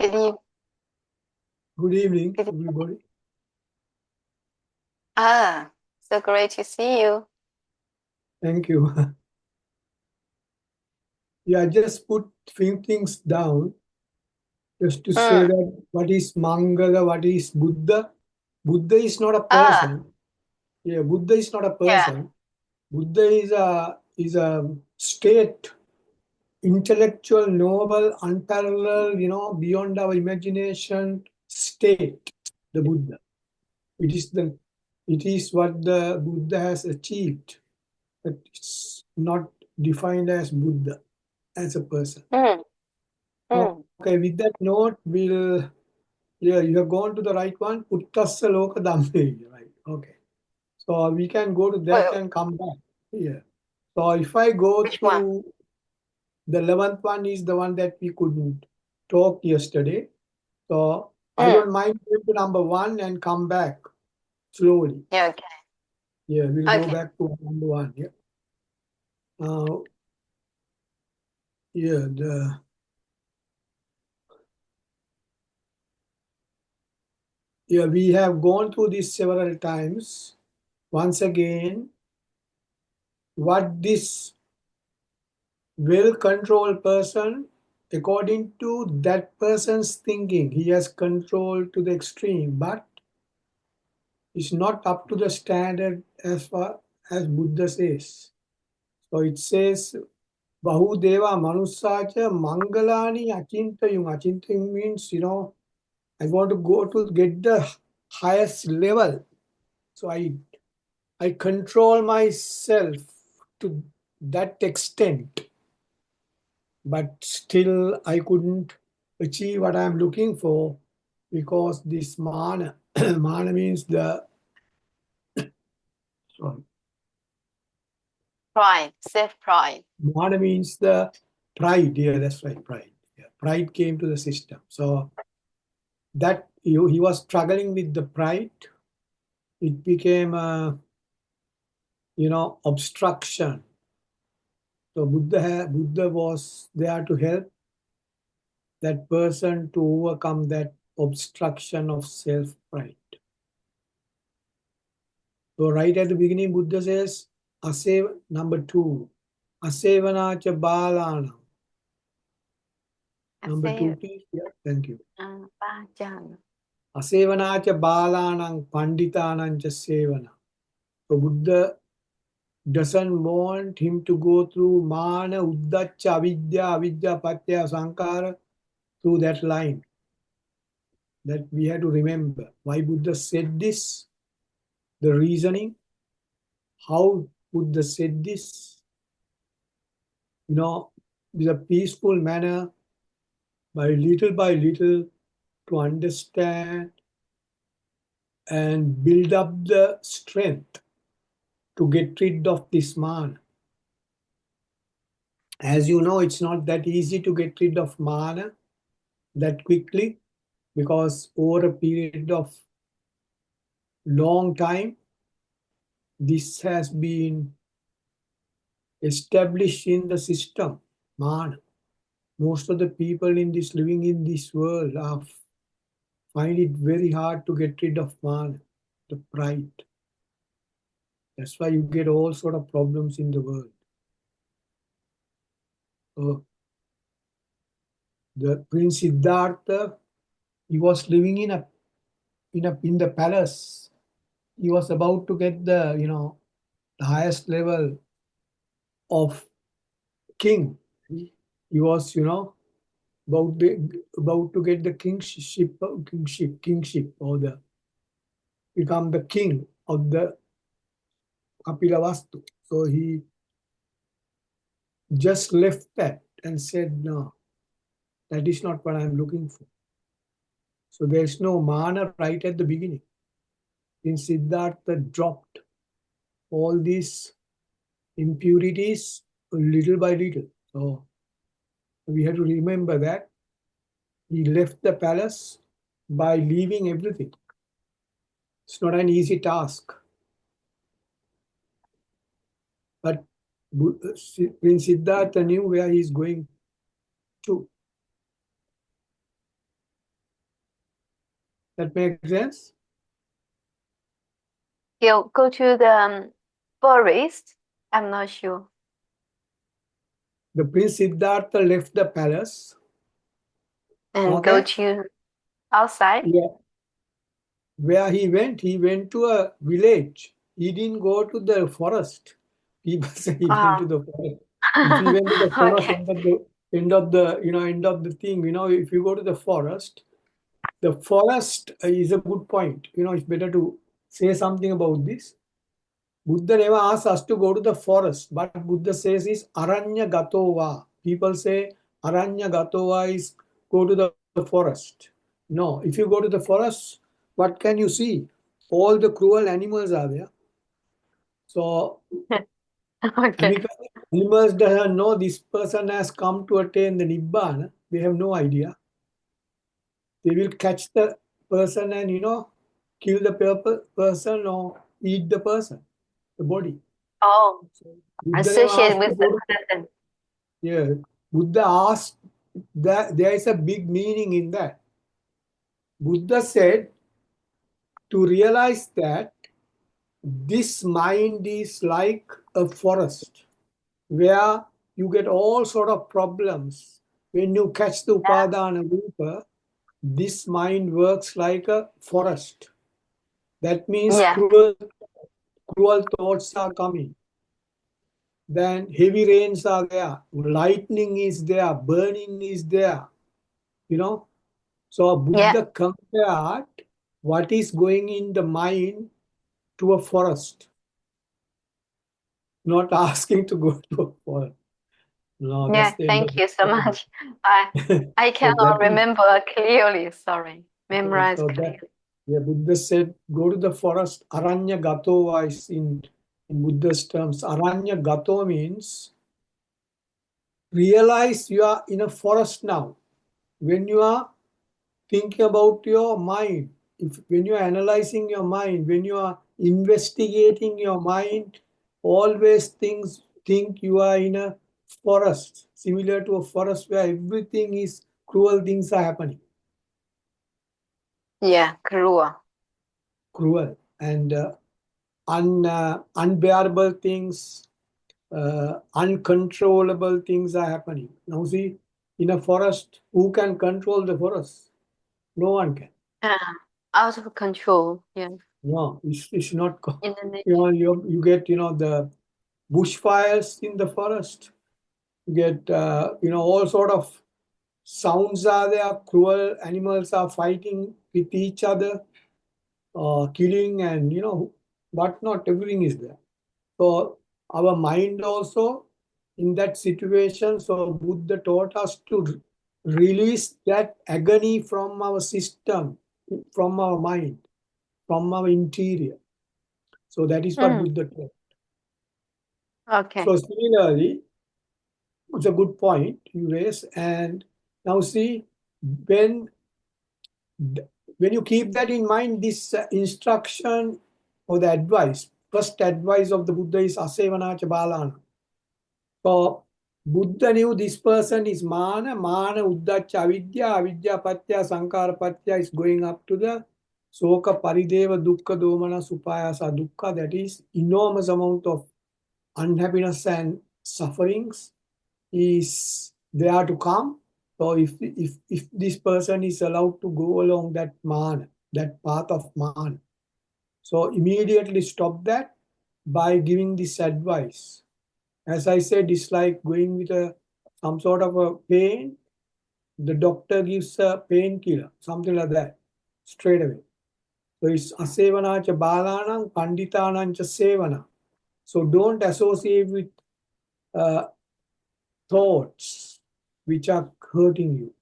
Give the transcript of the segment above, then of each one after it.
Good evening. Good evening, Good evening. everybody. So great to see you. Thank you. Yeah, I just put few things down just to say Mm. that what is Mangala, what is Buddha. Buddha is not a Ah, person. Yeah, Buddha is not a yeah. person. Buddha is a state, intellectual, noble, unparalleled, beyond our imagination state. The Buddha. It is what the Buddha has achieved. But it's not defined as Buddha as a person. Mm. Mm. Okay, with that note, you have gone to the right one. Uttassa Loka Dhamme, right? Okay. So we can go to that Well, and come back here. So if I go which one? to the 11th one is the one that we couldn't talk yesterday. So I Mm. don't mind going to number one and come back slowly. Yeah, okay. Yeah, we'll go Okay. back to number one. Yeah. Uh, yeah, we have gone through this several times. Once again, what this well-controlled person, according to that person's thinking, he has control to the extreme, but it's not up to the standard as far as Buddha says. So it says, Bahudeva Manusacha Mangalani Achintayung. Achintayung means, I want to go to get the highest level. So I control myself to that extent, but still I couldn't achieve what I'm looking for because this mana, mana means sorry, Pride, self-pride. mana means the pride. Yeah, that's right, pride. Yeah, pride came to the system. So that he was struggling with the pride. It became a obstruction. So Buddha was there to help that person to overcome that obstruction of self pride. So right at the beginning, Buddha says, number two, asevanacha balana. I Number say, two, please. Yeah, thank you. Bajan. Asevanacha balanang panditanancha sevana. So Buddha doesn't want him to go through mana, uddacha, avidya, patya, sankara, through that line. That we have to remember. Why Buddha said this, the reasoning, how Buddha said this, with a peaceful manner, by little, to understand and build up the strength to get rid of this mana. As you know, it's not that easy to get rid of mana that quickly because over a period of long time, this has been established in the system, mana. Most of the people living in this world find it very hard to get rid of mana, the pride. That's why you get all sort of problems in the world. So the Prince Siddhartha, he was living in the palace. He was about to get the highest level of king. He was about to get the kingship, or the become the king of the Kapilavastu. So he just left that and said, no, that is not what I'm looking for. So there's no mana right at the beginning. In Siddhartha dropped all these impurities little by little. So we have to remember that he left the palace by leaving everything. It's not an easy task. But Prince Siddhartha knew where he's going to. That makes sense? He'll go to the forest. I'm not sure. The Prince Siddhartha left the palace. And go Okay? to outside. Yeah. Where he went to a village. He didn't go to the forest. People say he went to Oh, the forest. If he went to the forest, okay. end of the thing, if you go to the forest is a good point. It's better to say something about this. Buddha never asks us to go to the forest, but Buddha says is aranya gatova. People say aranya gatova is go to the forest. No, if you go to the forest, what can you see? All the cruel animals are there. So Okay. animals doesn't know this person has come to attain the nibbana. They have no idea. They will catch the person and kill the person or eat the person, the body. Oh, So Buddha never associate asked to with the go to. person. Yeah, Buddha asked that there is a big meaning in that. Buddha said to realize that this mind is like a forest where you get all sort of problems. When you catch the upadana rupa, this mind works like a forest. That means Yeah. cruel thoughts are coming. Then heavy rains are there, lightning is there, burning is there, you know. So Yeah. Buddha compared what is going in the mind to a forest, not asking to go to a forest. No, that's Yeah. the end of Thank you so the much. I I so cannot that is remember clearly. Sorry. Memorize so that clearly. yeah, Buddha said, go to the forest. Aranya gato is in Buddha's terms. Aranya gato means realize you are in a forest now. When you are thinking about your mind, when you are analyzing your mind, when you are investigating your mind, always think you are in a forest, similar to a forest where everything is cruel things are happening, Yeah. Cruel. cruel and unbearable things, uncontrollable things are happening. Now see, in a forest, who can control the forest? No one can. Uh, Out of control. Yeah. No, it's not. In the nature. You get the bushfires in the forest. You get all sort of sounds are there. Cruel animals are fighting with each other, killing and whatnot. Everything is there. So our mind also in that situation. So Buddha taught us to release that agony from our system, from our mind, from our interior. So that is what Mm, Buddha taught. okay. So similarly, it's a good point you raise. And now see, when when you keep that in mind, this instruction or the advice, first advice of the Buddha is asevanacha balana. So Buddha knew this person is mana uddacha avidya, avidya patya, sankara patya is going up to the soka parideva dukkha domana supayasa dukkha, that is enormous amount of unhappiness and sufferings is there to come. So if this person is allowed to go along that man, that path of man, so immediately stop that by giving this advice. As I said, it's like going with some sort of a pain. The doctor gives a painkiller, something like that, straight away. So it's asevanacha balanam panditanancha sevana. So don't associate with uh, thoughts which are hurting you.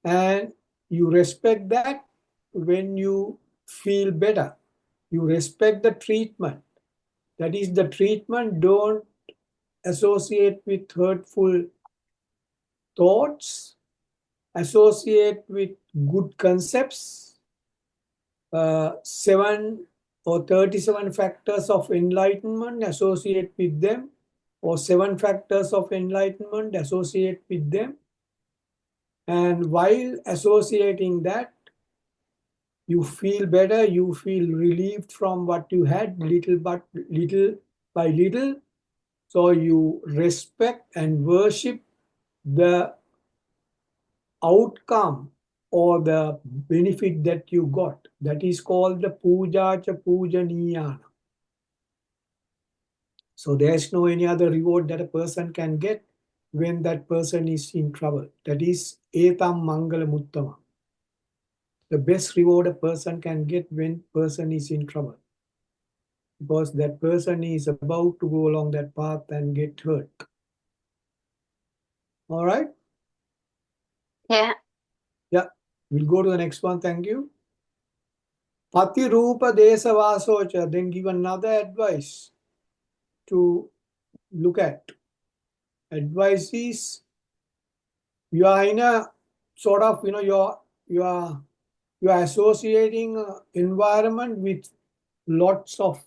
And you respect that when you feel better. You respect the treatment. That is the treatment. Don't associate with hurtful thoughts, associate with good concepts. 7 or 37 factors of enlightenment, associate with them, or 7 factors of enlightenment, associate with them. And while associating that, you feel better, you feel relieved from what you had little by little. So you respect and worship the outcome or the benefit that you got. That is called the puja cha pujaniyana. So there's no any other reward that a person can get when that person is in trouble. That is etam mangala muttama. The best reward a person can get when person is in trouble. Because that person is about to go along that path and get hurt. All right? Yeah. Yeah. We'll go to the next one. Thank you. Pati Rupa Desa Vasocha, then give another advice to look at. Advice is you are in a sort of, you are associating environment with lots of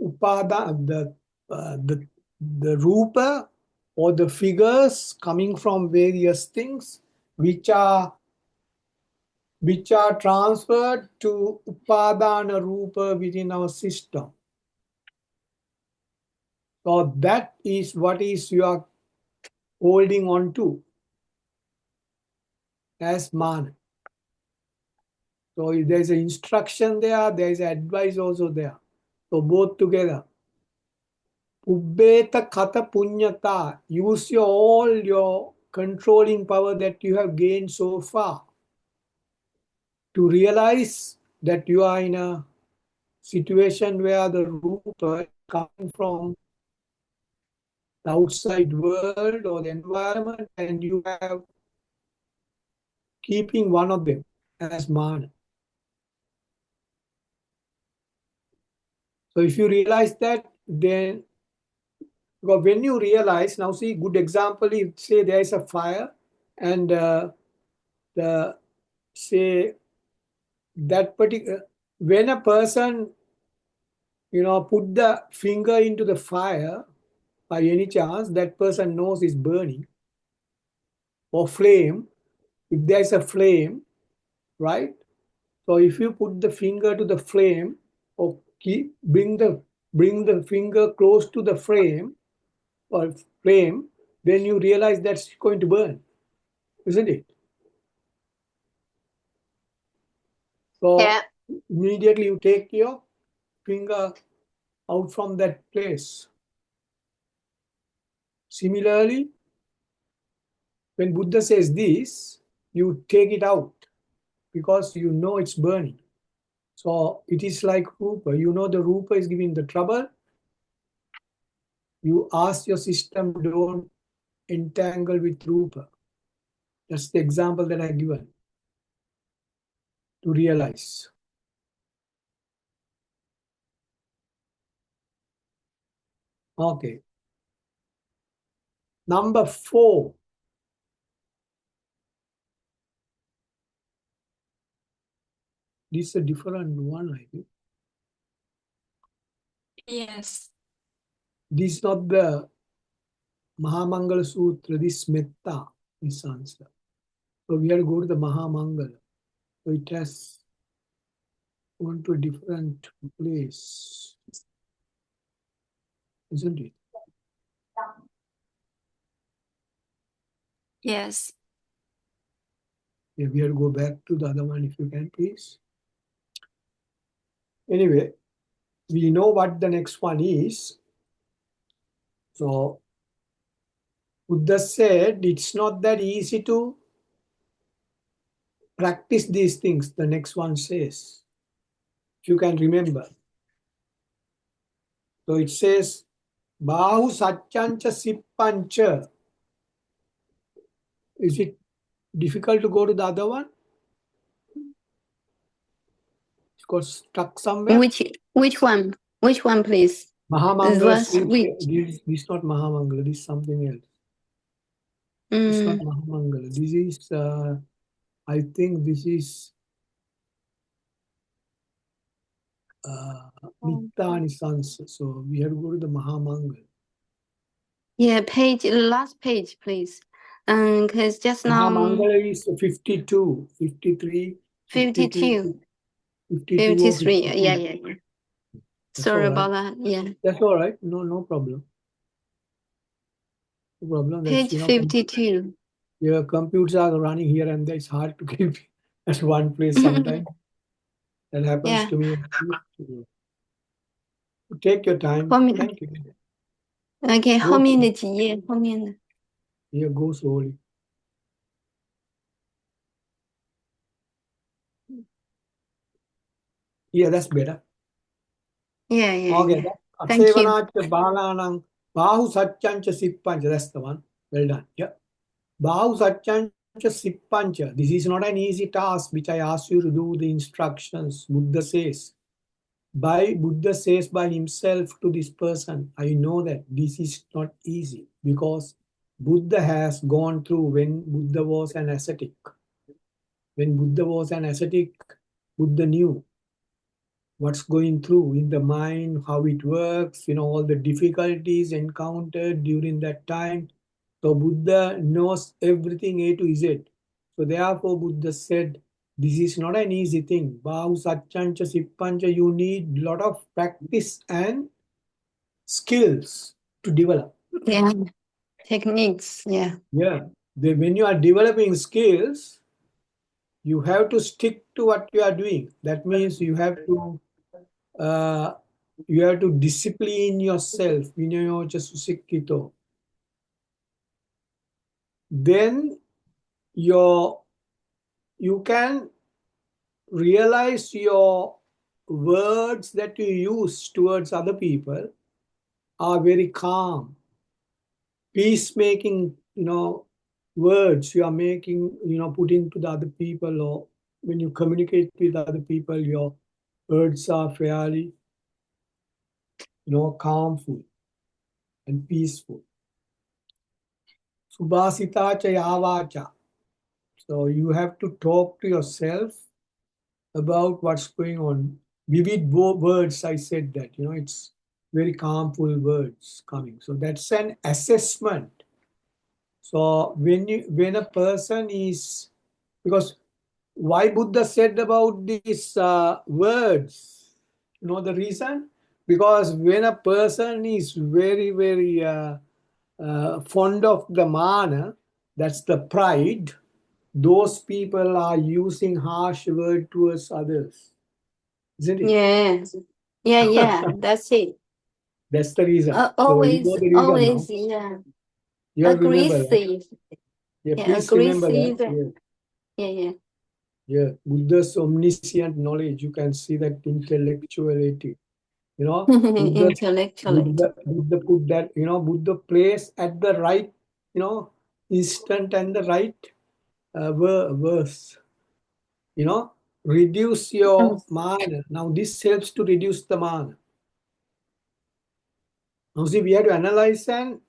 upada, the rupa or the figures coming from various things which are transferred to upadana rupa within our system. So that is what is you are holding on to as man. So there is an instruction there is advice also there. So both together. Ubbeta kata punyata. Use all your controlling power that you have gained so far to realize that you are in a situation where the rupa is coming from the outside world or the environment, and you have keeping one of them as mana. So if you realize that, then because when you realize, now see, good example, if say there is a fire and the say that particular, when a person put the finger into the fire by any chance, that person knows it's burning, or flame, if there's a flame, right? So if you put the finger to the flame or bring the finger close to the flame or flame, then you realize that's going to burn, isn't it? So Yeah. immediately you take your finger out from that place. Similarly, when Buddha says this, you take it out because you know it's burning. So it is like Rupa. You know the Rupa is giving the trouble. You ask your system, don't entangle with Rupa. That's the example that I given to realize. Okay. Number 4. This is a different one, I think. Yes. This is not the Mahamangala Sutra, this Meththa, this answer. So we have to go to the Mahamangala. So it has gone to a different place, isn't it? Yes. Yeah, we have to go back to the other one if you can, please. Anyway, we know what the next one is. So Buddha said it's not that easy to practice these things, the next one says, if you can remember. So it says, Bahu Satyancha Sippancha. Is it difficult to go to the other one? It got stuck somewhere. Which one? Which one, please? Mahamangala Verse Sutra. which? This is not Mahamangala, this is something else. It's not Mahamangala. This is, I think this is Meththa answer. So we have to go to the Mahamangala. Yeah, last page, please. Because just now Mahamangala is 52, 53, 52, 52, 52 or 53. 53. Yeah. That's Sorry all right. about that. Yeah. That's all right. No problem. No problem. That's, Page 52. your computers are running here and there. It's hard to keep at one place sometimes. That happens Yeah. to me. Take your time. 后面 Thank you. OK， Go 后面的几页，后面的 Here, go slowly. Yeah, that's better. Yeah. Okay. Thank you. Atsevanacha balanang bahu satyancha sippancha. That's the one. Well done. Yeah. Bahu satyancha sippancha. This is not an easy task which I asked you to do the instructions. Buddha says. Buddha says by himself to this person, I know that this is not easy because Buddha has gone through when Buddha was an ascetic. When Buddha was an ascetic, Buddha knew what's going through in the mind, how it works, all the difficulties encountered during that time. So Buddha knows everything A to Z. So therefore Buddha said, this is not an easy thing. Bahu satyancha sippancha, you need a lot of practice and skills to develop. Yeah. Techniques. Yeah. Yeah. When you are developing skills, you have to stick to what you are doing. That means you have to discipline yourself. Vinayocha susikkito. Then you can realize your words that you use towards other people are very calm, peacemaking, words you are making, putting to the other people, or when you communicate with other people, your words are fairly, calmful and peaceful. Subhasita cha yavacha. So you have to talk to yourself about what's going on. Vivid words, I said that, it's very calmful words coming. So that's an assessment. So when a person is, because why Buddha said about these words, the reason? Because when a person is very, very fond of the mana, that's the pride, those people are using harsh word towards others, isn't it? Yeah. That's it. That's the reason. So you know Always, the reason now. yeah. You have to remember that. Aggressive. Yeah, Yeah, please remember that. aggressive. Yeah. Yeah. Buddha's omniscient knowledge. You can see that intellectuality. Intellectuality. Buddha put that, Buddha place at the right, instant and the right verse. Reduce your mana. Now this helps to reduce the mana. Now see, we have to analyze and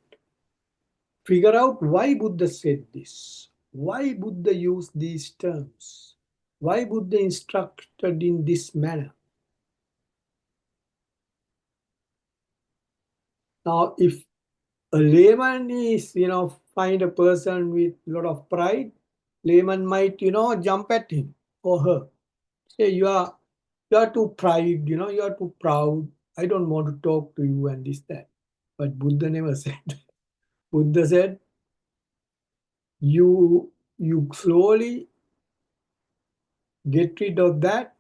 figure out why Buddha said this. Why Buddha used these terms? Why Buddha instructed in this manner? Now, if a layman is, find a person with a lot of pride, layman might, jump at him or her. Say, you are too pride, you are too proud. I don't want to talk to you and this, that. But Buddha never said that. Buddha said, you slowly get rid of that,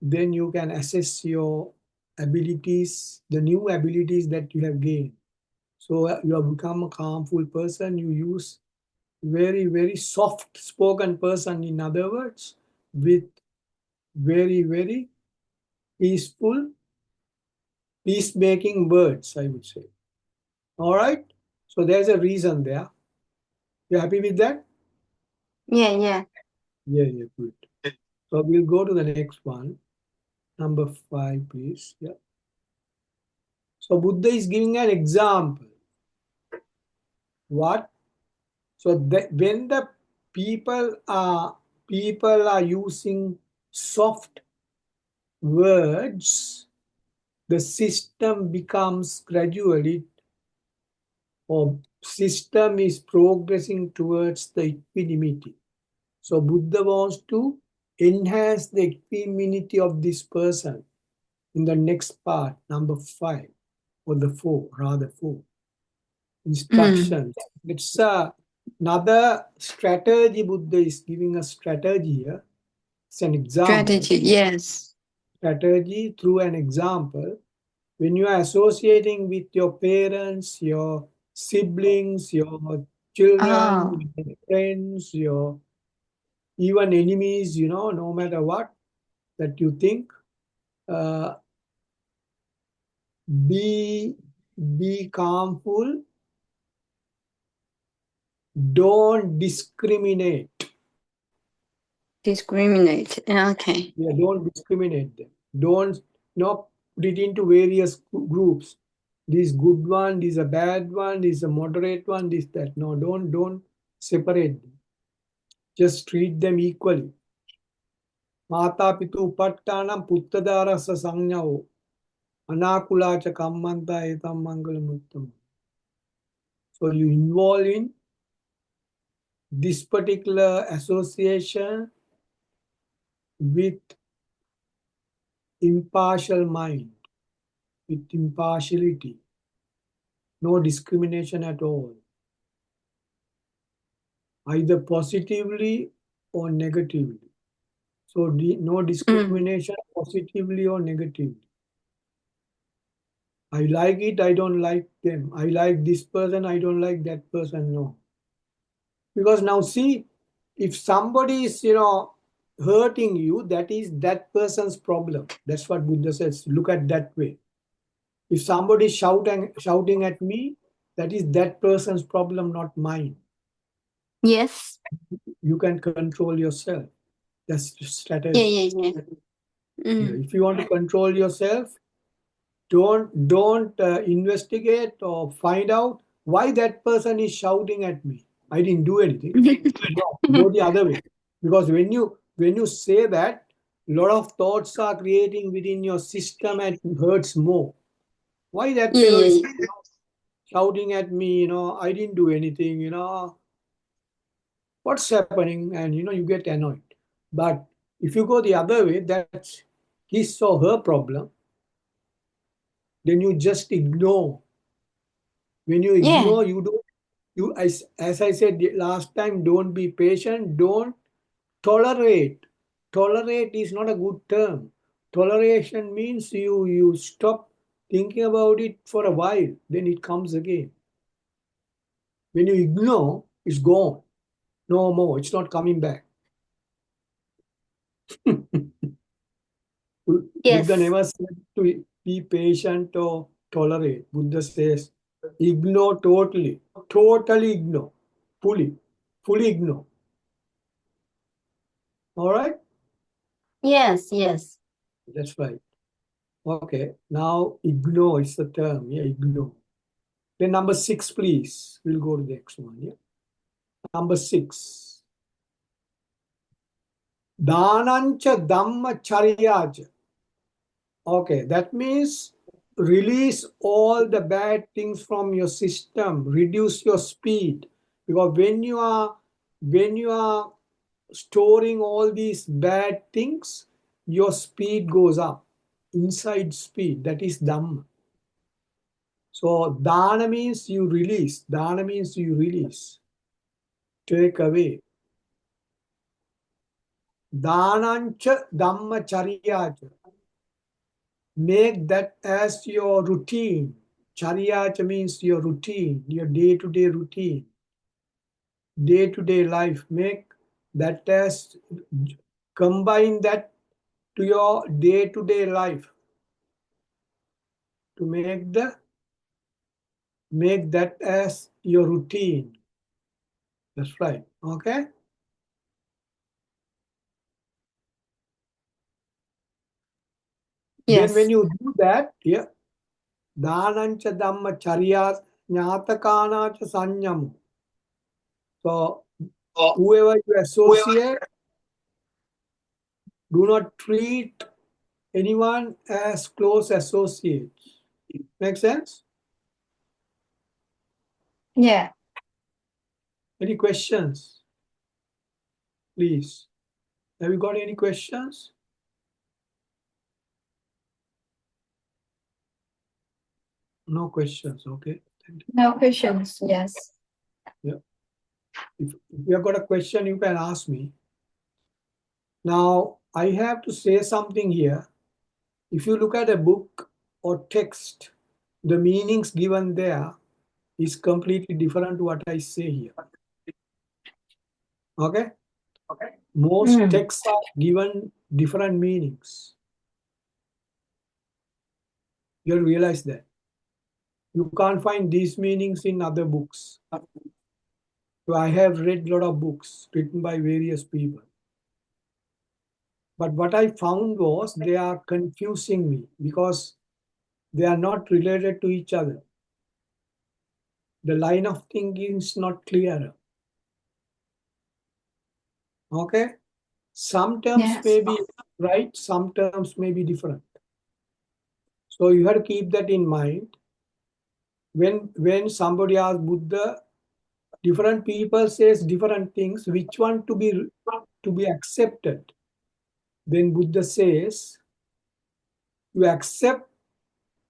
then you can assess your abilities, the new abilities that you have gained. So you have become a calmful person. You use very, very soft spoken person, in other words, with very, very peaceful, peacemaking words, I would say. All right. So there's a reason there. You happy with that? Yeah. Yeah, good. So we'll go to the next one. Number 5, please. Yeah. So Buddha is giving an example. What? So when the people are using soft words, the system becomes gradually, or system is progressing towards the equanimity. So Buddha wants to enhance the equanimity of this person in the next part, number 5, or the 4, rather 4. Instructions. It's another strategy. Buddha is giving a strategy here. It's an example. Strategy, yes. Strategy through an example. When you are associating with your parents, your siblings, your children, your friends, your even enemies, no matter what that you think, uh, be calmful. Don't discriminate. Discriminate. Okay. Yeah, don't discriminate them. Don't put it into various groups. This good one, this a bad one, this a moderate one, this that. No, don't separate them. Just treat them equally. Mata pitu upattanam puttadarasa sangnao anakulacha kammanta etam mangalamuttam. So you involve in this particular association with impartial mind, with impartiality, no discrimination at all, either positively or negatively. So no discrimination positively or negatively. I like it, I don't like them. I like this person, I don't like that person. No. Because now see, if somebody is, hurting you, that is that person's problem. That's what Buddha says. Look at that way. If somebody is shouting at me, that is that person's problem, not mine. Yes. You can control yourself. That's the strategy. Yeah. If you want to control yourself, don't investigate or find out why that person is shouting at me. I didn't do anything. No, go the other way. Because when you say that, a lot of thoughts are creating within your system and it hurts more. Why that fellow is shouting at me? I didn't do anything. What's happening? And you get annoyed. But if you go the other way, that's his or her problem. Then you just ignore. When you ignore, you don't. As I said last time, don't be patient. Don't tolerate. Tolerate is not a good term. Toleration means you stop thinking about it for a while, then it comes again. When you ignore, it's gone. No more. It's not coming back. Yes. Buddha never said to be patient or tolerate. Buddha says ignore totally. Totally ignore. Fully ignore. All right? Yes. That's right. Okay. Now ignore is the term. Yeah, ignore. Then number 6, please. We'll go to the next one. Yeah. Number 6. Dhanancha dhamma charyaja. Okay, that means release all the bad things from your system, reduce your speed. Because when you are storing all these bad things, your speed goes up. Inside speed, that is dhamma. So dana means you release. Dana means you release. Take away. Dhanancha dhamma charyacha. Make that as your routine. Charyacha means your routine, your day-to-day routine, day-to-day life. Make that as, combine that to your day-to-day life to make that as your routine. That's right. Okay. Yes. Then when you do that, yeah, dhanancha dhamma charya jnatakanacha sanyamu. So whoever you associate, do not treat anyone as close associates. Make sense? Yeah. Any questions? Please. Have you got any questions? No questions. Okay. No questions. Yes. Yeah. If you have got a question, you can ask me. Now, I have to say something here. If you look at a book or text, the meanings given there is completely different to what I say here. Okay? Most texts are given different meanings. You'll realize that. You can't find these meanings in other books. So I have read a lot of books written by various people. But what I found was they are confusing me because they are not related to each other. The line of thinking is not clear. Okay? Some terms may be right, some terms may be different. So you have to keep that in mind. When somebody asks Buddha, different people says different things, which one to be accepted? Then Buddha says, you accept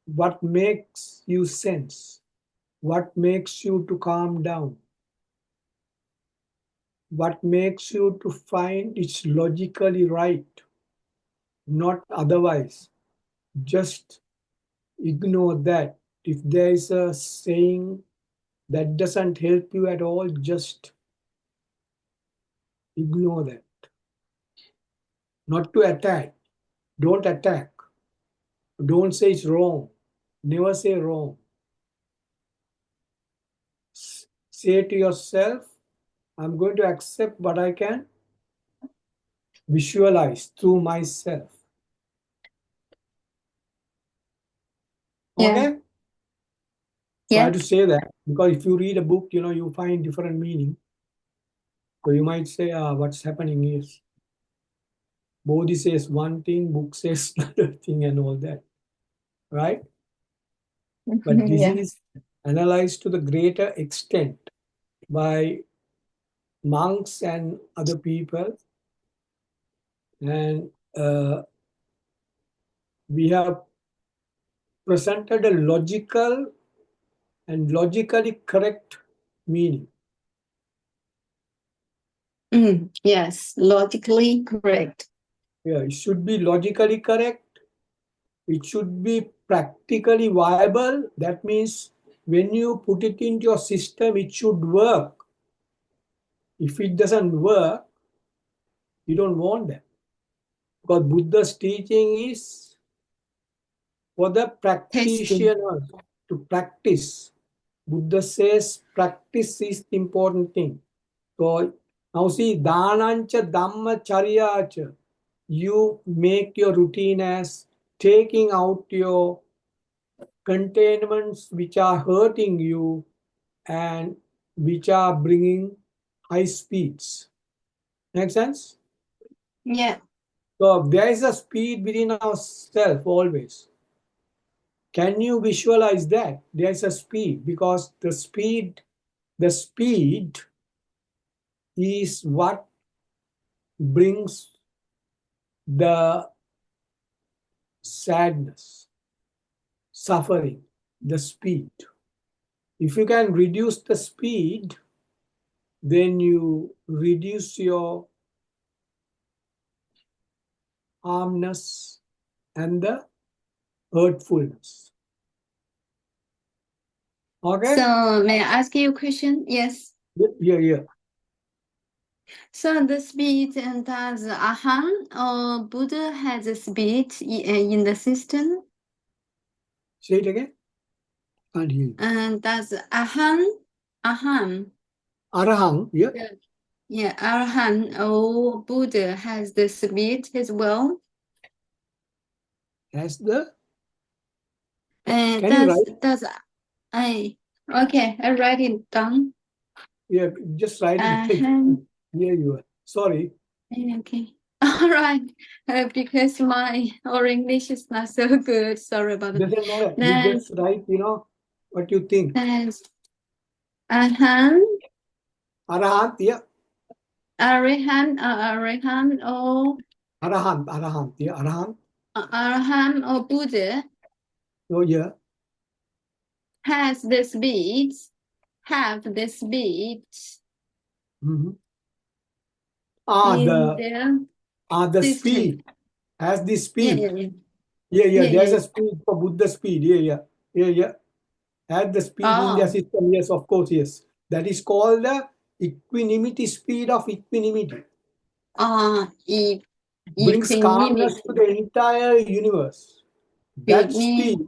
what makes you sense, what makes you to calm down, what makes you to find it's logically right, not otherwise. Just ignore that. If there is a saying that doesn't help you at all, just ignore that. Not to attack. Don't attack. Don't say it's wrong. Never say wrong. Say to yourself, I'm going to accept what I can visualize through myself. Okay? So I have to say that because if you read a book, you find different meaning. So you might say, what's happening is Bodhi says one thing, book says another thing and all that. Right? But this is analyzed to the greater extent by monks and other people. And we have presented a logical and logically correct meaning. Yes, logically correct. Yeah, it should be logically correct. It should be practically viable. That means when you put it into your system, it should work. If it doesn't work, you don't want that. Because Buddha's teaching is for the practitioner to practice. Buddha says practice is the important thing. So now see, dhanancha dhamma charyacha. You make your routine as taking out your containments which are hurting you and which are bringing high speeds. Make sense? Yeah. So there is a speed within ourselves always. Can you visualize that? There is a speed because the speed is what brings the sadness, suffering, the speed. If you can reduce the speed, then you reduce your harmness and the hurtfulness. Okay? So may I ask you a question? Yes. Yeah. So the speed and does Aham or Buddha has a speed in the system? Say it again. Can't hear you. And does Aham, Arahang, yeah. yeah, Arhan or Buddha has the speed as well? Has the. And Can you write? I write it down. Yeah, just write it. Here you are. Sorry. Okay. All right. Because my English is not so good. Sorry about that. Doesn't matter. You just write, what you think. Arhan, Arahant, yeah. Arhan, Arhan, or Arahant, yeah. Arhan or Buddha Oh, yeah. has the speed, have the speed Mm-hmm. in their The system. speed. Has the Yeah, speed. yeah, Yeah. yeah, There's yeah. a speed for Buddha speed. Yeah. Had the speed in their Oh, system. Yes, of course, yes. That is called the equanimity, speed of equanimity. e Brings calmness to equanimity. the entire universe. That speed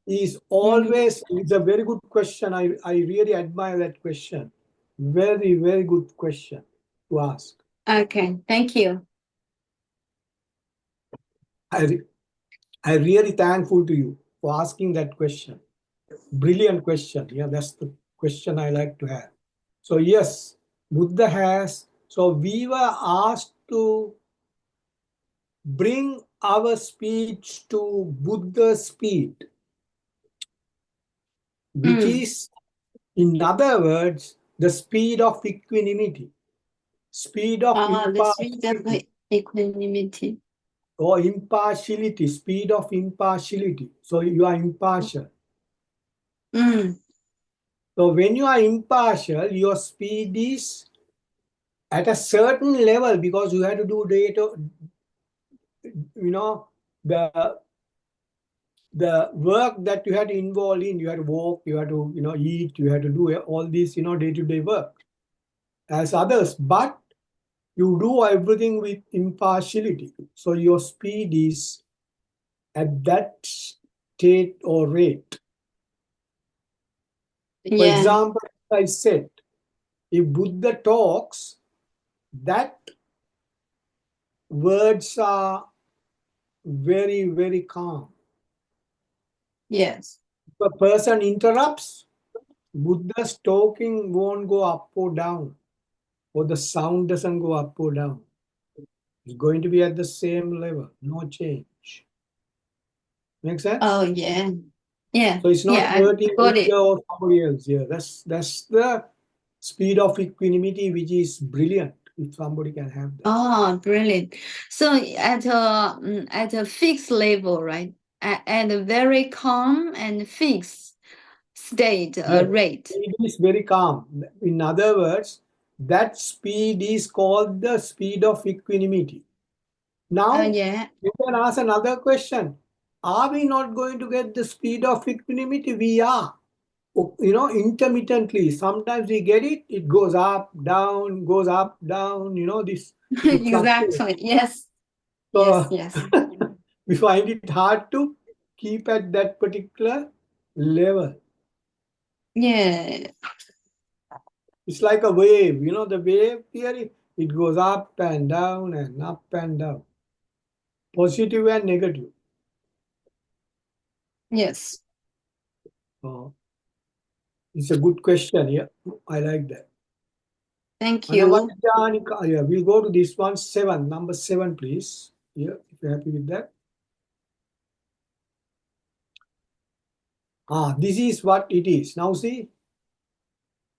is always, it's a very good question. I really admire that question. Very, very good question to ask. Okay, thank you. I really thankful to you for asking that question. Brilliant question. Yeah, that's the question I like to have. So yes, Buddha has. So we were asked to bring our speech to Buddha's speed, which is, in other words, the speed of equanimity, speed of The speed of impartiality, equanimity. or impartiality, speed of impartiality. So you are impartial. Mm. So when you are impartial, your speed is at a certain level, because you have to do data, the work that you had to involve in. You had to walk, you had to eat, you had to do all these day-to-day work as others, but you do everything with impartiality. So your speed is at that state or rate. For Yeah. example, I said, if Buddha talks, that words are very, very calm. Yes. If a person interrupts, Buddha's talking won't go up or down, or the sound doesn't go up or down. It's going to be at the same level, no change. Make sense? Oh, yeah. Yeah. So it's not Yeah, I hurting got it. Buddha or somebody else here. That's the speed of equanimity, which is brilliant if somebody can have that. Oh, brilliant. So at a fixed level, right? At a very calm and fixed state Yes, rate. it is very calm. In other words, that speed is called the speed of equanimity. Now, Yeah. you can ask another question. Are we not going to get the speed of equanimity? We are. Intermittently. Sometimes we get it, it goes up, down, goes up, down, this it fluctuates. Exactly. Yes. Yes, So yes. we find it hard to keep at that particular level. Yeah. It's like a wave, the wave theory, it goes up and down and up and down, positive and negative. Yes. So it's a good question. Yeah, I like that. Thank you. Anavajjanika, yeah, we'll go to this one, number 7, please. Yeah, if you're happy with that. This is what it is. Now see,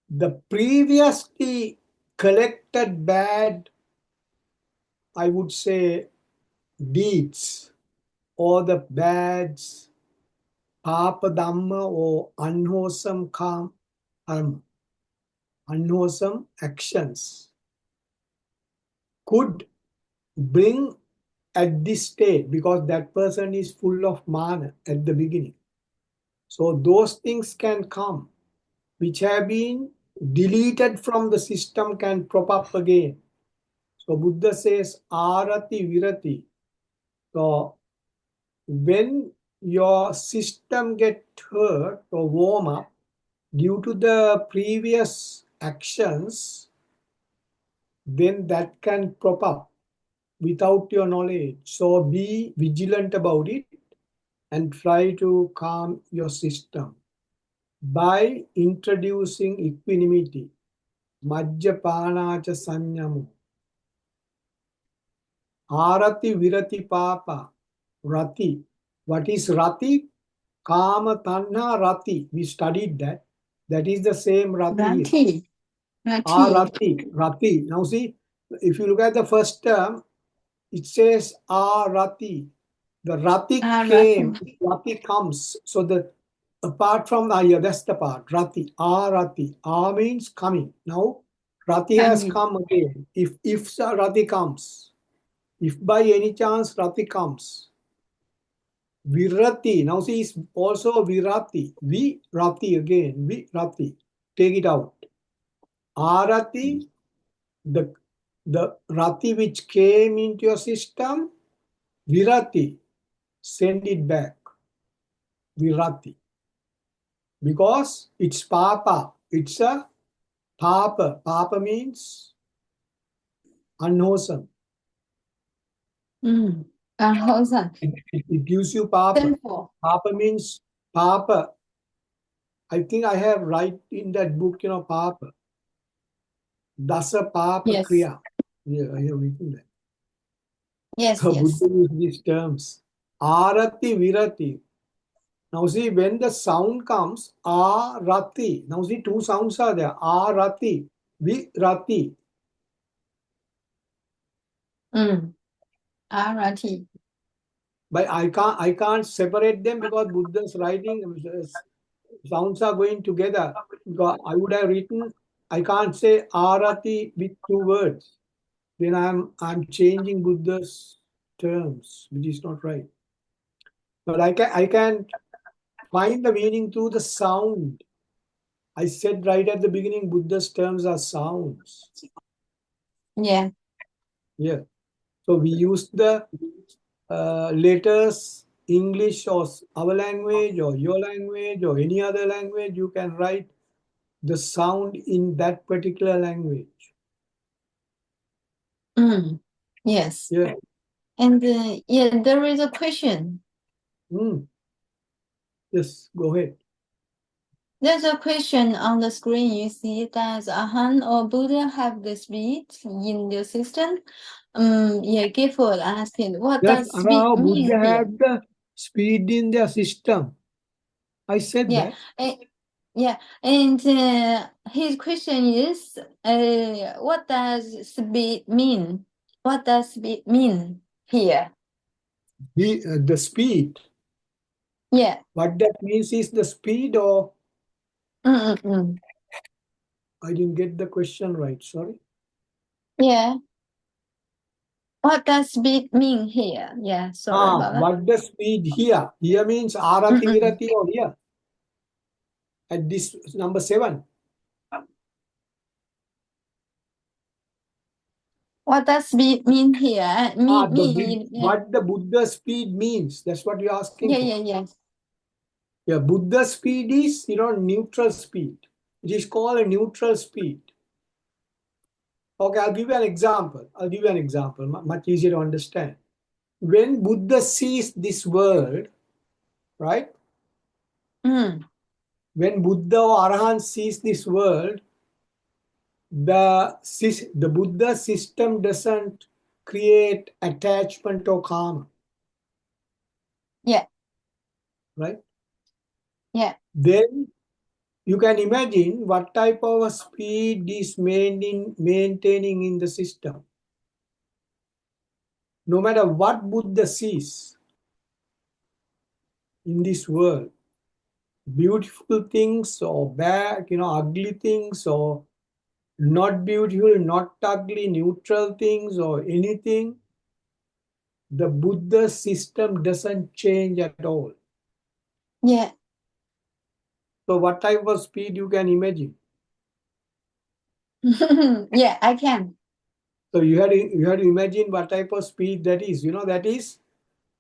the previously collected bad, I would say, deeds, or the bad papa dhamma, or unwholesome karma, unwholesome actions, could bring at this state, because that person is full of mana at the beginning. So those things can come, which have been deleted from the system, can prop up again. So Buddha says, arati virati. So when your system get hurt or warm up due to the previous actions, then that can prop up without your knowledge. So be vigilant about it and try to calm your system by introducing equanimity. Majjapanacha sanyamu. Arati virati papa. Rati. What is rati? Kama tanha rati. We studied that. That is the same Rati here. Rati. Rati. Rati. Now see, if you look at the first term, it says Rati. The Rati came, Rati. Rati comes. So the apart from the yeah, that's the part. Rati. Rati. Means coming. Now Rati has come again. If Rati comes, if by any chance Rati comes, Virati. Now see, is also Virati. Virati again. Virati. Take it out. Arati, the Rati which came into your system, Virati, send it back. Virati. Because it's Papa. It's a Papa. Papa means unwholesome. Unwholesome. It gives you Papa. Sinful. Papa means Papa. I think I have right in that book, Papa. Dasa Papa Yes. Kriya. Yeah, I have written that. Yes, So yes. Buddha used these terms. Arati, Virati. Now see, when the sound comes, Rati. Now see, two sounds are there. Rati, Virati. Rati. But I can't separate them because Buddha's writing sounds are going together. Because I would have written, I can't say Arati with two words. Then I'm changing Buddha's terms, which is not right. But I can find the meaning through the sound. I said right at the beginning, Buddha's terms are sounds. Yeah. Yeah. So we use the letters, English or our language or your language or any other language. You can write the sound in that particular language. Yes. Yeah. And yeah, there is a question. Yes, go ahead. There's a question on the screen. You see, does Arhan or Buddha have the speed in the system? Yeah, Gifford asking, what That's does speed how mean Buddha here? had the speed in their system. I said Yeah, that. yeah, and his question is, what does speed mean? What does speed mean here? The speed. Yeah. What that means is the speed or I didn't get the question right. Sorry. Yeah. What does speed mean here? Yeah, sorry about that. What the speed here? Here means Arati Virati or here. At this number 7. What does speed mean here? What the Buddha speed means. That's what you're asking Yeah, for. yeah. Yeah, Buddha speed is, neutral speed. It is called a neutral speed. Okay, I'll give you an example. Much easier to understand. When Buddha sees this world, right? When Buddha or Arahant sees this world, the Buddha system doesn't create attachment or karma. Yeah. Right? Yeah. Then you can imagine what type of a speed is maintaining in the system. No matter what Buddha sees in this world, beautiful things or bad, ugly things or not beautiful, not ugly, neutral things or anything, the Buddha system doesn't change at all. Yeah. So what type of speed you can imagine? Yeah, I can. So you had to imagine what type of speed that is. That is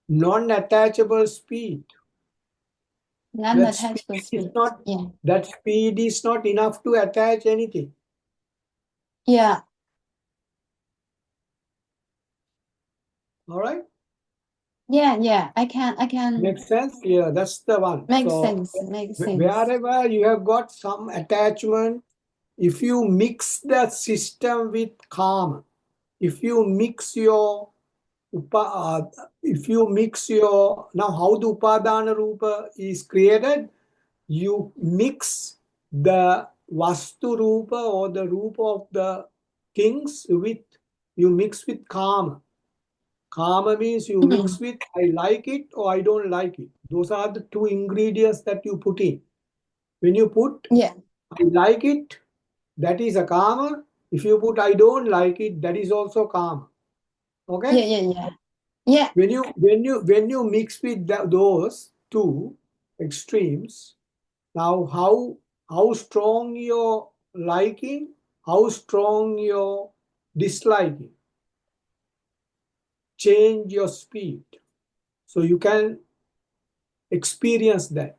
non-attachable speed. Non-attachable speed. That speed is not enough to attach anything. Yeah. All right. Yeah. I can. Makes sense? Yeah, that's the one. Makes sense. Wherever you have got some attachment, if you mix the system with karma, if you mix your now how the upadana rupa is created, you mix the Vastu Rupa or the Rupa of the kings with, you mix with Kama. Kama means you mix with I like it or I don't like it. Those are the two ingredients that you put in. When you put Yeah. I like it, that is a Kama. If you put I don't like it, that is also Kama. Okay? Yeah, yeah, yeah. Yeah. When you mix with those two extremes, now how strong your liking, how strong your disliking, change your speed. So you can experience that.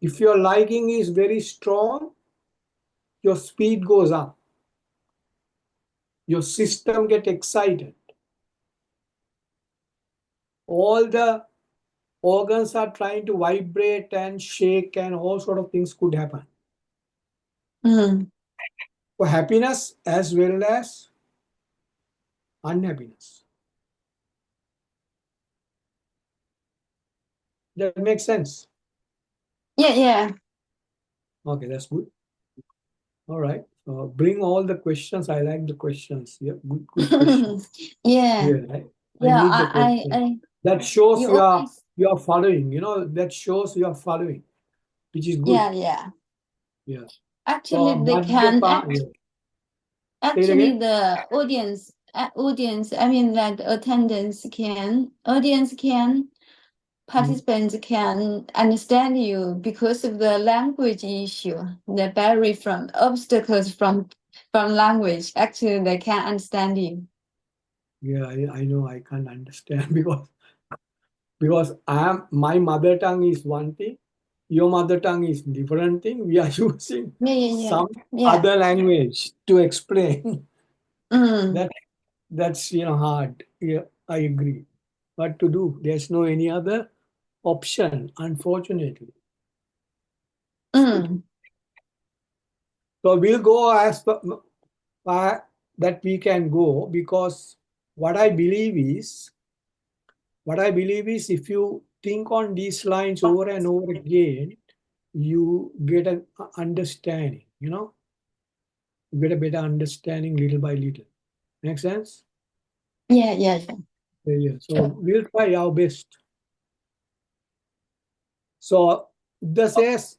If your liking is very strong, your speed goes up. Your system get excited. All the organs are trying to vibrate and shake and all sort of things could happen. Mm. For happiness as well as unhappiness. That makes sense. Yeah, yeah. Okay, that's good. All right. Bring all the questions. I like the questions. Yeah, good questions. Yeah. Yeah, I Yeah, need the questions. That shows you you always, are following. You know, that shows you are following, which is good. yeah, yeah. Yeah. Actually, So they can yeah. Say it actually again. the audience, I mean that audience can, participants can understand you because of the language issue, the barrier from obstacles from language. Actually, they can understand you. Yeah, I know I can't understand because my mother tongue is one thing, your mother tongue is different thing. We are using Yeah, yeah, yeah. some Yeah. other language to explain. Mm. That's hard. Yeah, I agree. What to do? There's no any other option, unfortunately. Mm. So we'll go as far that we can go, because what I believe is if you think on these lines over and over again, you get an understanding, you get a better understanding little by little. Make sense? Yeah, yeah, yeah. Yeah. So we'll try our best. So this says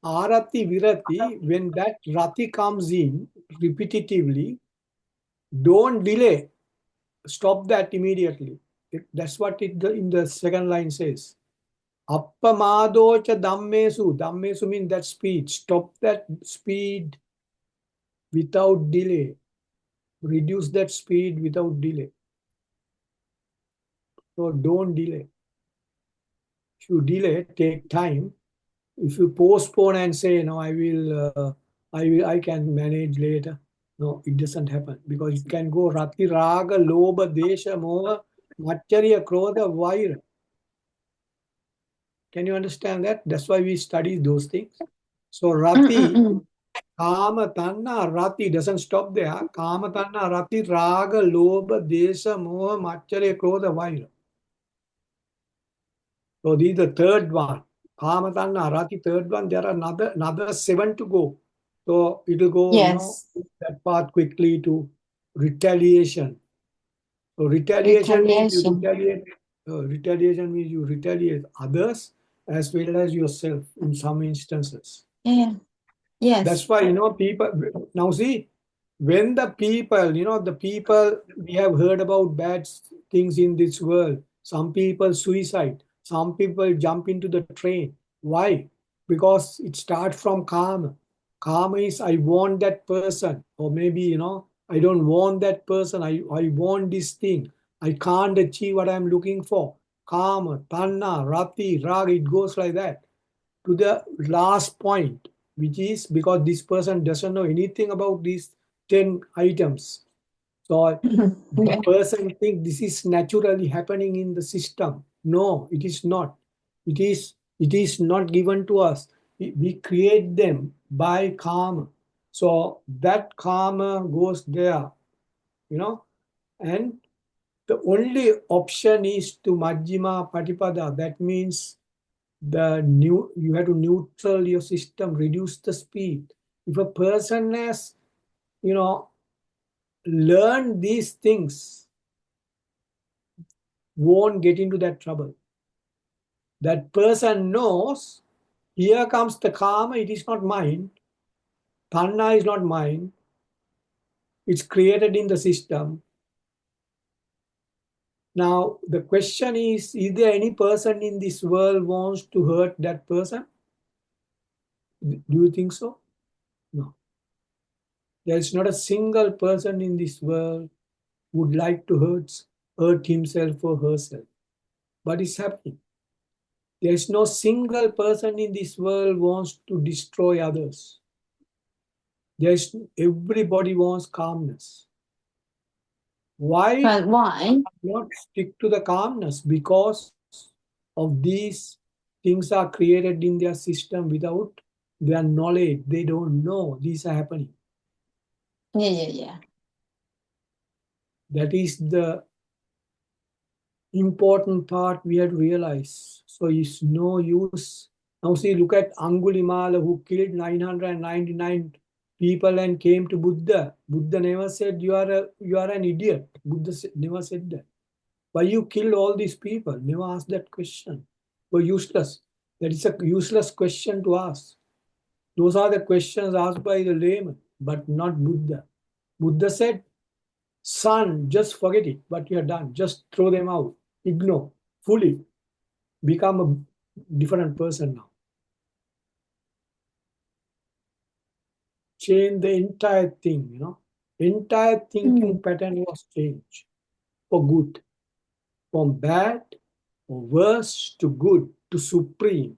Arati Virati, when that Rati comes in repetitively, don't delay. Stop that immediately. That's what in the second line says. Appamadocha dhammesu. Dhammesu means that speed. Stop that speed without delay. Reduce that speed without delay. So don't delay. If you delay, take time. If you postpone and say, no, I can manage later. No, it doesn't happen, because it can go Rati, Raga, Lobha, Desha, Moha, Macharya, Krodha, Vaira. Can you understand that? That's why we study those things. So Rati, Mm. Kama, Tanna, Rati doesn't stop there. Kama, Tanna, Rati, Raga, Lobha, Desha, Moha, Macharya, Krodha, Vaira. So this is the third one. Kama, Tanna, Rati, third one. There are another 7 to go. So it will go, Yes. that path quickly to retaliation. So retaliation means you Retaliation. retaliate. Retaliation means you retaliate others as well as yourself in some instances. Yeah. That's Yes. why, people now see, when the people, we have heard about bad things in this world. Some people suicide, some people jump into the train. Why? Because it starts from karma. Karma is I want that person, or maybe I don't want that person. I want this thing. I can't achieve what I'm looking for. Karma, tanna, rati, rag, it goes like that to the last point, which is because this person doesn't know anything about these 10 items. So the Yeah. person thinks this is naturally happening in the system. No, it is not. It is not given to us. We create them by karma. So that karma goes there, and the only option is to Majjhima Patipada. That means you have to neutral your system, reduce the speed. If a person has, learned these things, won't get into that trouble. That person knows, here comes the karma, it is not mine. Tanna is not mine. It's created in the system. Now, the question is there any person in this world wants to hurt that person? Do you think so? No. There is not a single person in this world who would like to hurt himself or herself. But it's happening. There is no single person in this world wants to destroy others. Everybody wants calmness. Why? But why? Not stick to the calmness? Because of these things are created in their system without their knowledge. They don't know these are happening. Yeah. That is the important part we have to realize. So it's no use. Now see, look at Angulimala, who killed 999 people and came to Buddha. Buddha never said you are an idiot. Buddha never said that. Why you killed all these people? Never asked that question. Were useless. That is a useless question to ask. Those are the questions asked by the layman, but not Buddha. Buddha said, son, just forget it, what you have done. Just throw them out. Ignore fully. Become a different person now. Change the entire thing, Entire thinking pattern was changed for good. From bad or worse to good to supreme.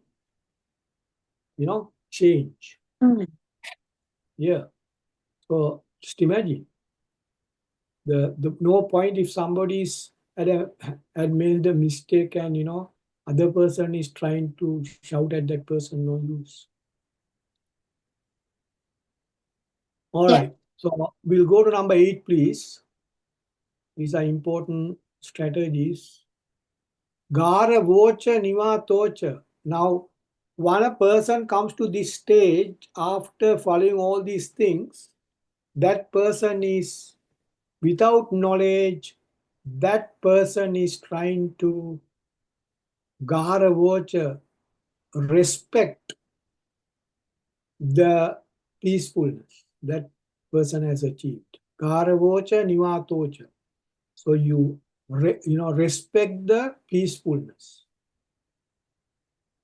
Change. Yeah. So just imagine. The no point if somebody had made a mistake and other person is trying to shout at that person, no use. All right. So we'll go to number 8, please. These are important strategies. Gara vocha niva tocha. Now, when a person comes to this stage after following all these things, that person is without knowledge, that person is trying to gara vocha, respect the peacefulness that person has achieved. Gara vocha niva tocha. So you respect the peacefulness.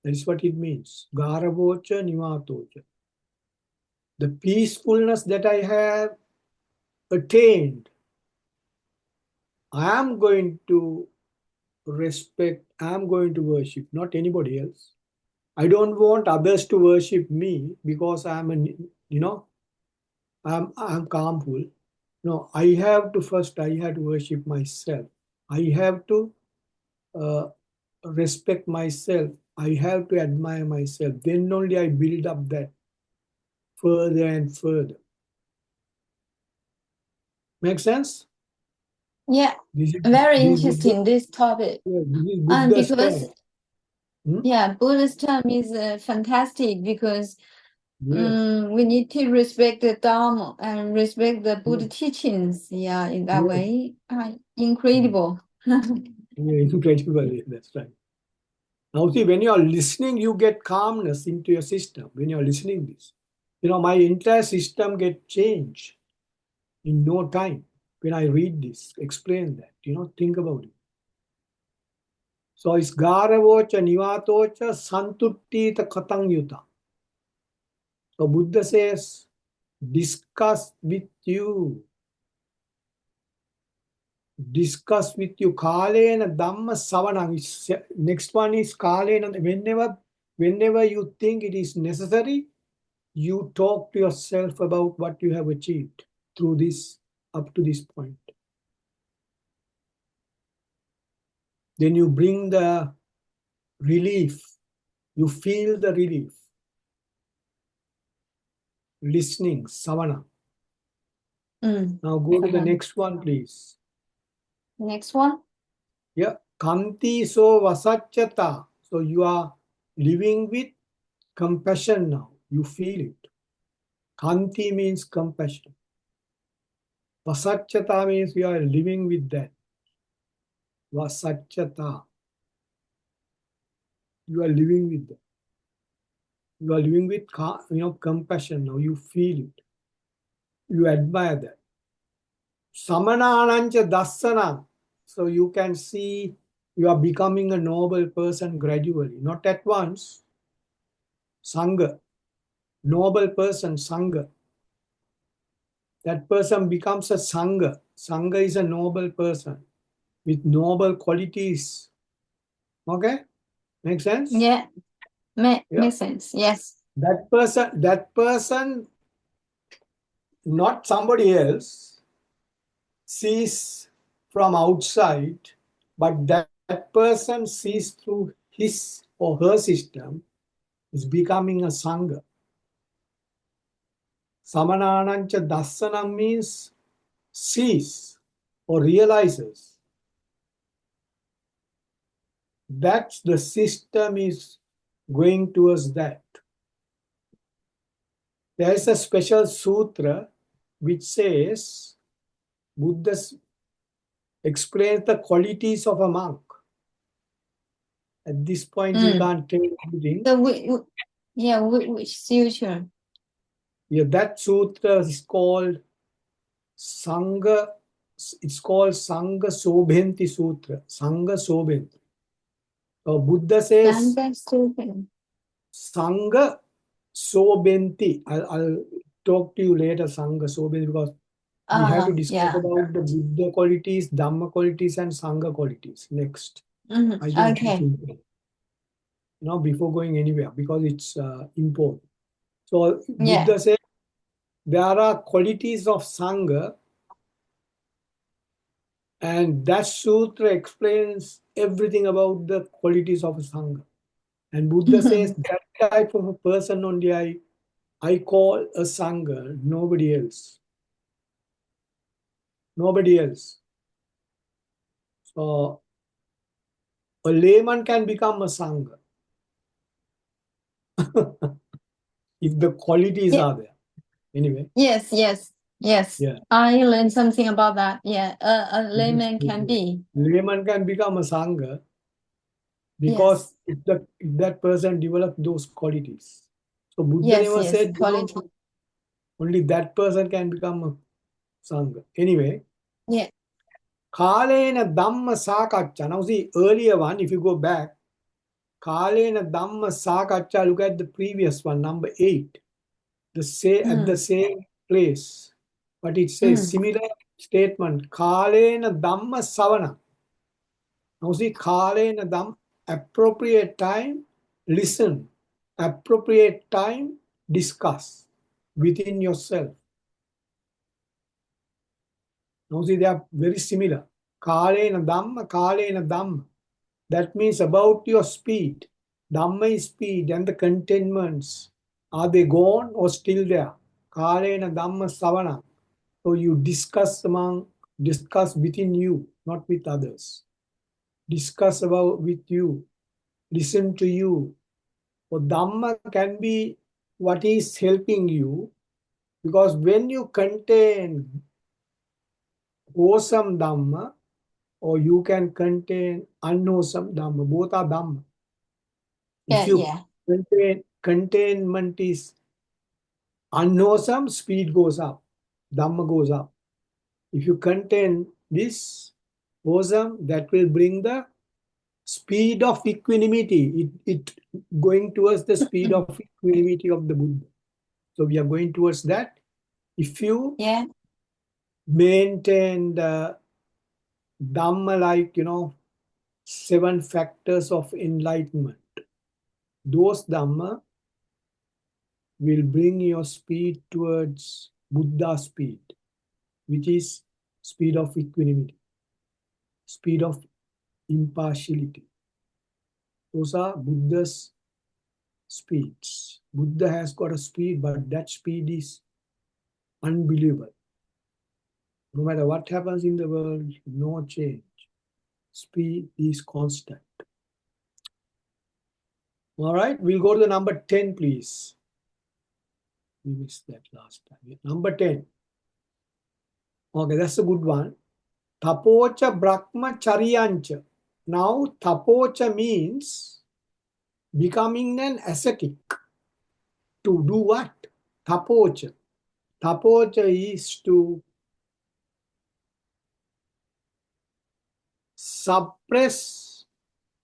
That is what it means. Garavocha nivatocha. The peacefulness that I have attained, I am going to respect, I am going to worship, not anybody else. I don't want others to worship me because I'm calmful. No, I have to worship myself. I have to respect myself. I have to admire myself. Then only I build up that further and further. Make sense? Yeah. Very interesting, this topic. This is And Buddha's because, term. Buddha's term is fantastic because Yes. we need to respect the Dharma and respect the Buddha teachings. Yeah, in that way, incredible. Incredible, that's right. Now see, when you are listening, you get calmness into your system. When you are listening this, my entire system get changed in no time. When I read this, explain that, think about it. So it's garavocha nivatocha santuttita katang yuta. So Buddha says, discuss with you kalena dhamma savanang. Next one is kalena. Whenever you think it is necessary, you talk to yourself about what you have achieved through this up to this point. Then you bring the relief. You feel the relief. Listening, savana. Now go to the next one, please. Next one. Yeah. Kanti so vasachata. So you are living with compassion now. You feel it. Kanti means compassion. Vasachyata means you are living with that. Vasachyata. You are living with that. You are living with compassion now. You feel it. You admire that. Samananancha dassana. So you can see you are becoming a noble person gradually, not at once. Sangha. Noble person, Sangha. That person becomes a Sangha. Sangha is a noble person with noble qualities. Okay? Make sense? Yeah. Yeah. Makes sense. Yes. That person, not somebody else, sees from outside, but that person sees through his or her system, is becoming a Sangha. Samananancha Dassanam means sees or realizes. That's the system is going towards that. There is a special sutra which says, Buddha explains the qualities of a monk. At this point, we can't tell anything. So which sutra? Yeah, that sutra is called Sangha. It's called Sangha Sobhenti Sutra. Sangha Sobhenti. So Buddha says Sangha Sobhenti. I'll talk to you later, Sangha Sobhenti, because we have to discuss about the Buddha qualities, Dhamma qualities, and Sangha qualities next. I think it's important. Now, before going anywhere, because it's important. So Buddha said there are qualities of Sangha, and that sutra explains everything about the qualities of a Sangha. And Buddha says that type of a person only I call a Sangha, nobody else. Nobody else. So a layman can become a Sangha if the qualities are there. Anyway. Yes. Yeah. I learned something about that. Yeah, a layman can be. Layman can become a Sangha because if that person develops those qualities. So Buddha never said only that person can become a Sangha. Anyway. Yeah. Kalena Dhamma Sakacha. Now see, earlier one, if you go back, Kalena Dhamma Sakacha, look at the previous one, number 8. At the same place. But it says similar statement. Kalena Dhamma Savana. Now see, Kalena Dhamma, appropriate time, listen. Appropriate time, discuss within yourself. Now see, they are very similar. Kalena Dhamma. That means about your speed. Dhamma is speed and the contentments. Are they gone or still there? Kalena Dhamma Savana. So you discuss within you, not with others. Discuss about with you. Listen to you. So Dhamma can be what is helping you, because when you contain wholesome Dhamma, or you can contain unwholesome Dhamma, both are Dhamma. If you containment is unwholesome, speed goes up, Dhamma goes up. If you contain this wholesome, that will bring the speed of equanimity. It going towards the speed of equanimity of the Buddha. So we are going towards that. If you maintain the Dhamma, like 7 factors of enlightenment, those Dhamma will bring your speed towards Buddha speed, which is speed of equanimity, speed of impartiality. Those are Buddha's speeds. Buddha has got a speed, but that speed is unbelievable. No matter what happens in the world, no change. Speed is constant. All right, we'll go to the number 10, please. We missed that last time. Number 10. Okay, that's a good one. Tapocha brahmacharyancha. Now, tapocha means becoming an ascetic. To do what? Tapocha. Tapocha is to suppress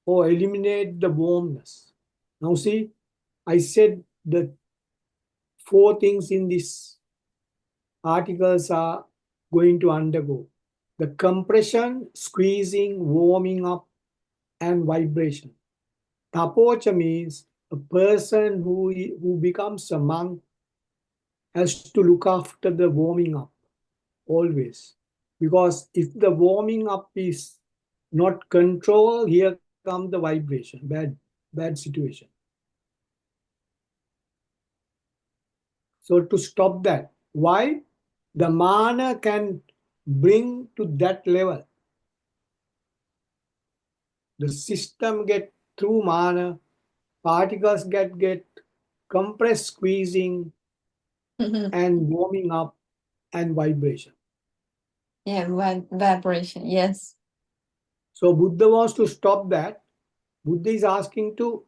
or eliminate the warmness. Now see, I said the 4 things in this articles are going to undergo. The compression, squeezing, warming up, and vibration. Tapocha means a person who becomes a monk has to look after the warming up always. Because if the warming up is not controlled, here comes the vibration, bad situation. So to stop that, why? The mana can bring to that level. The system get through mana, particles get compressed, squeezing, and warming up and vibration. Yeah, vibration, yes. So Buddha wants to stop that. Buddha is asking to,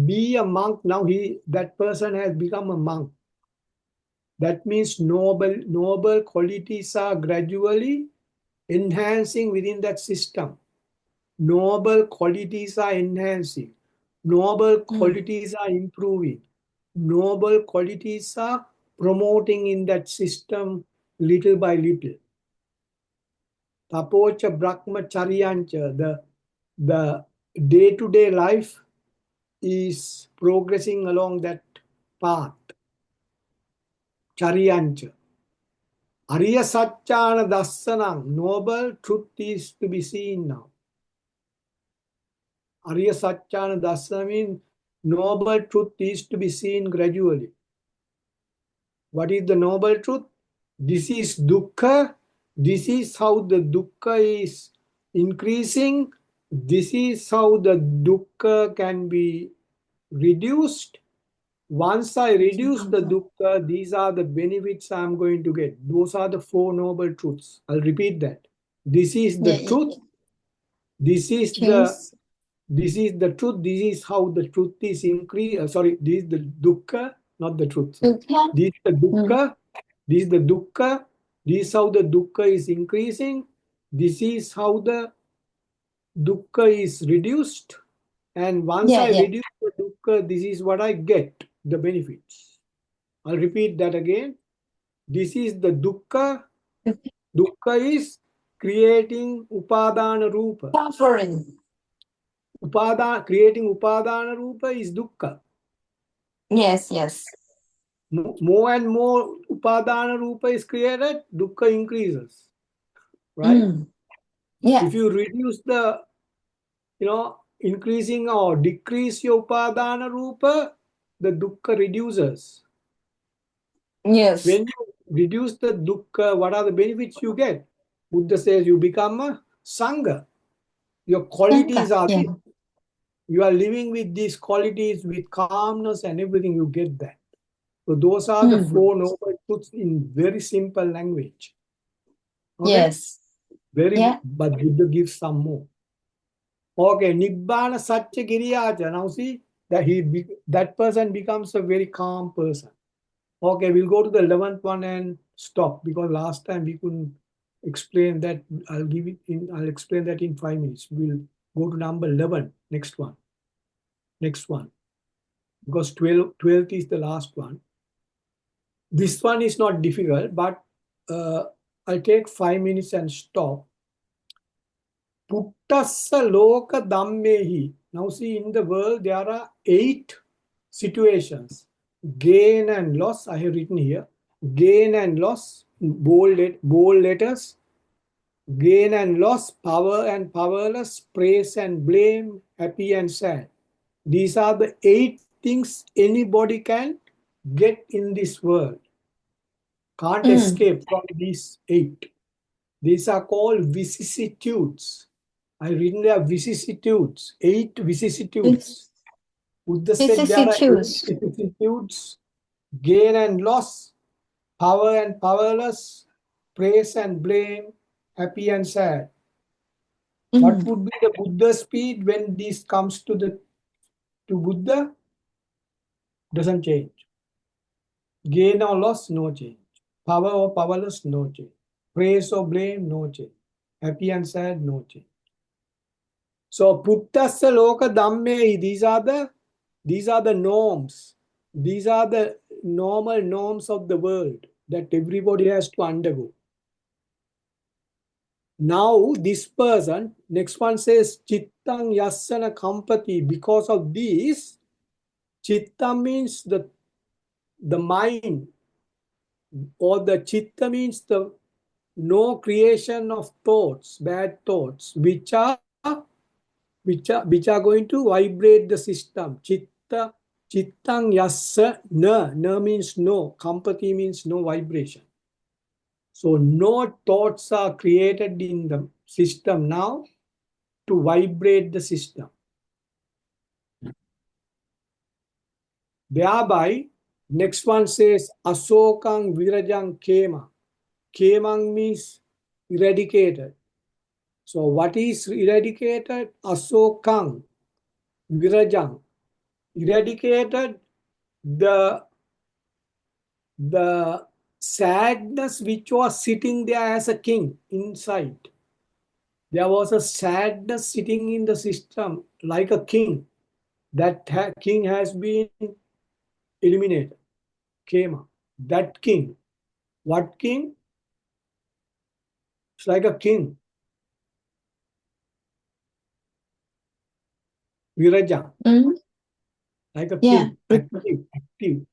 be a monk. Now that person has become a monk. That means noble qualities are gradually enhancing within that system. Noble qualities are enhancing. Noble qualities are improving. Noble qualities are promoting in that system little by little. Tapocha brahmacharyancha, the day-to-day life is progressing along that path. Charyancha. Ariya Satchana Dassanam, noble truth is to be seen now. Ariya Satchana Dassanam means noble truth is to be seen gradually. What is the noble truth? This is dukkha. This is how the dukkha is increasing. This is how the dukkha can be reduced. Once I reduce the dukkha, these are the benefits I'm going to get. Those are the 4 noble truths. I'll repeat that. This is the truth. This is the truth. This is how the truth is increased. This is the dukkha, not the truth. This is the dukkha. This is the dukkha. This is how the dukkha is increasing. This is how the dukkha is reduced. And once I reduce the dukkha, this is what I get, the benefits. I'll repeat that again. This is the dukkha. Dukkha is creating upadana rupa. Suffering. Creating upadana rupa is dukkha. Yes, yes. More and more upadana rupa is created, dukkha increases. Right? Yeah. If you reduce the, increasing or decrease your upadana rupa, the dukkha reduces. Yes. When you reduce the dukkha, what are the benefits you get? Buddha says you become a sangha. Your qualities are this. You are living with these qualities with calmness and everything, you get that. So those are the 4 noble truths in very simple language. Okay? Yes. But Buddha gives some more. Okay, Nibbana Satya Giriyaja. Now see that person becomes a very calm person. Okay, we'll go to the 11th one and stop because last time we couldn't explain that. I'll explain that in 5 minutes. We'll go to number 11. Next one. Because 12th is the last one. This one is not difficult, but I'll take 5 minutes and stop. Puttassa loka dhammehi. Now see, in the world there are 8 situations. Gain and loss, I have written here. Gain and loss, bold letters. Gain and loss, power and powerless, praise and blame, happy and sad. These are the 8 things anybody can get in this world. Can't escape from these 8. These are called vicissitudes. I written there vicissitudes, 8 vicissitudes. Buddha said there are 8 vicissitudes gain and loss, power and powerless, praise and blame, happy and sad. What would be the Buddha speed when this comes to Buddha? Doesn't change. Gain or loss, no change. Power or powerless, no change. Praise or blame, no change. Happy and sad, no change. So Puttassa Loka Dhamme, these are the norms. These are the normal norms of the world that everybody has to undergo. Now this person, next one says Chittang Yassana Kampati. Because of this, Chitta means the mind, or the Chitta means the no creation of thoughts, bad thoughts, which are going to vibrate the system. Chitta, Chittang Yassa na means no, Kampati means no vibration. So no thoughts are created in the system now to vibrate the system. Thereby, next one says Asokang Virajang Kema. Kemang means eradicated. So what is eradicated? Asokang Virajang. Eradicated the sadness which was sitting there as a king inside. There was a sadness sitting in the system like a king. That king has been eliminated. Kema. That king. What king? It's like a king. Viraja. Like a king. Active.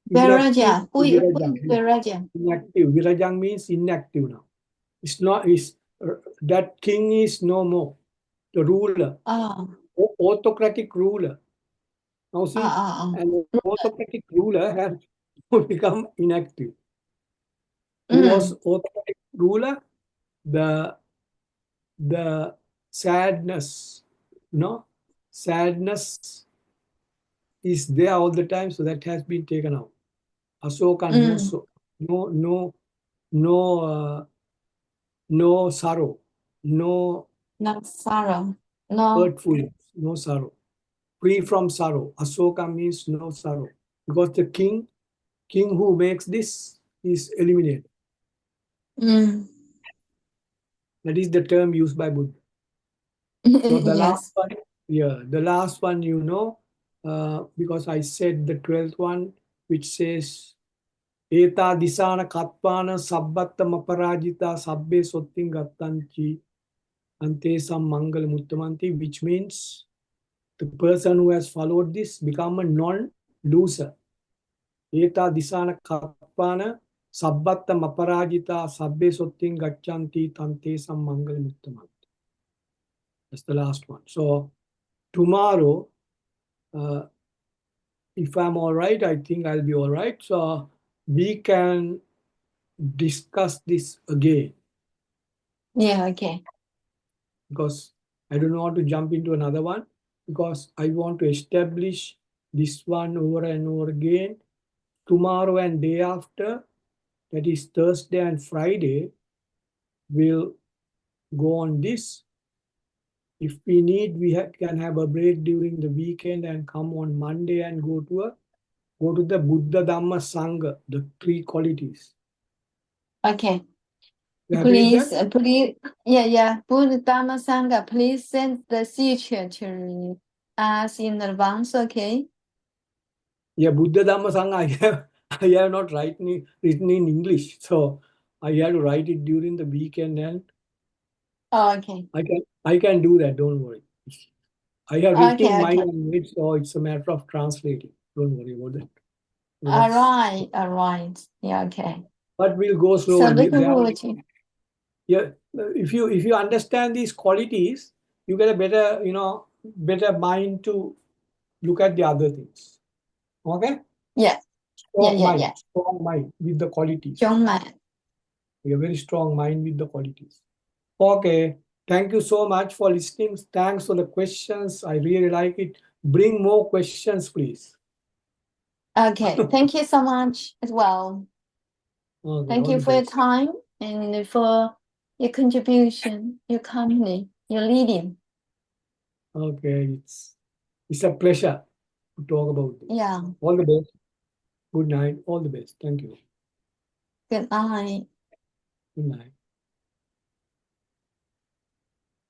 Viraja. Who is Viraja? Inactive. Virajang means inactive now. It's not, that king is no more. The ruler. Autocratic ruler. Now see, an autocratic ruler has become inactive. Who was autocratic ruler? The sadness, sadness is there all the time, so that has been taken out. Asoka, no sorrow, no sorrow, hurtfulness, no sorrow. Free from sorrow. Asoka means no sorrow. Because the king who makes this is eliminated. That is the term used by Buddha. So the last one, the last one, because I said the 12th one, which says, Eta disana katpana sabbatta maparajita sabbe sotting gattanchi ante sam mangal muttamanti, which means the person who has followed this become a non-loser. Eta disana katpana sabbatta maparajita sabbe sotting gacchanti tante sam mangal muttamanti. That's the last one. So tomorrow, if I'm all right, I think I'll be all right. So we can discuss this again. Yeah, okay. Because I don't want to jump into another one, because I want to establish this one over and over again. Tomorrow and day after, that is Thursday and Friday, we'll go on this. If we need, we can have a break during the weekend and come on Monday and go to the Buddha Dhamma Sangha, the 3 qualities. Okay. Please, Buddha Dhamma Sangha, please send the teacher to us in advance, okay? Yeah, Buddha Dhamma Sangha, I have not written in English, so I have to write it during the weekend, and okay. I can do that, don't worry. I have written in my language, so it's a matter of translating. Don't worry about that. So all right. Yeah, okay. But we'll go slowly. So yeah, if you understand these qualities, you get a better mind to look at the other things. Okay? Yeah. Strong mind with the qualities. Strong mind. A very strong mind with the qualities. Okay. Thank you so much for listening. Thanks for the questions. I really like it. Bring more questions, please. Okay, thank you so much as well. Okay, Thank all you the for your best. time and for your contribution, your company, your leading. Okay, it's a pleasure to talk about this. Yeah. All the best. Good night. All the best. Thank you. Good night. Good night.